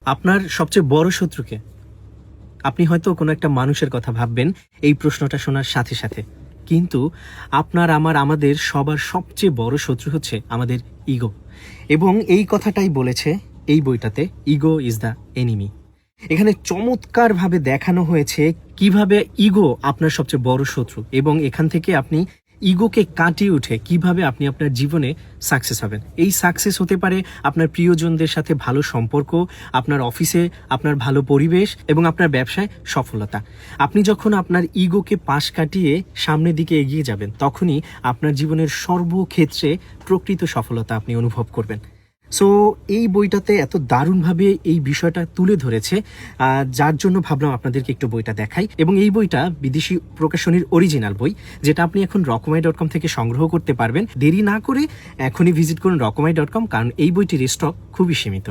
আপনার সবচেয়ে বড় শত্রুকে? আপনি হয়তো কোনো একটা মানুষের কথা ভাববেন এই প্রশ্নটা শোনার সাথে সাথে। কিন্তু আমাদের সবার সবচেয়ে বড় শত্রু হচ্ছে আমাদের ইগো। এবং এই কথাটাই বলেছে এই বইটাতে, ইগো ইজ দ্য এনিমি। এখানে চমৎকারভাবে দেখানো হয়েছে কিভাবে ইগো আপনার সবচেয়ে বড় শত্রু, এবং এখান থেকে আপনি ইগোকে কাটিয়ে উঠে কিভাবে আপনি আপনার জীবনে সাকসেস হবেন। এই সাকসেস হতে পারে আপনার প্রিয়জনদের সাথে ভালো সম্পর্ক, আপনার অফিসে আপনার ভালো পরিবেশ এবং আপনার ব্যবসায় সফলতা। আপনি যখন আপনার ইগোকে পাশ কাটিয়ে সামনের দিকে এগিয়ে যাবেন, তখনই আপনার জীবনের সর্বক্ষেত্রে প্রকৃত সফলতা আপনি অনুভব করবেন। সো এই বইটাতে এত দারুণভাবে এই বিষয়টা তুলে ধরেছে, যার জন্য ভাবলাম আপনাদেরকে একটু বইটা দেখাই। এবং এই বইটা বিদেশি প্রকাশনীর অরিজিনাল বই, যেটা আপনি এখন রকমাই.কম থেকে সংগ্রহ করতে পারবেন। দেরি না করে এখনই ভিজিট করুন রকমাই.কম, কারণ এই বইটির স্টক খুবই সীমিত।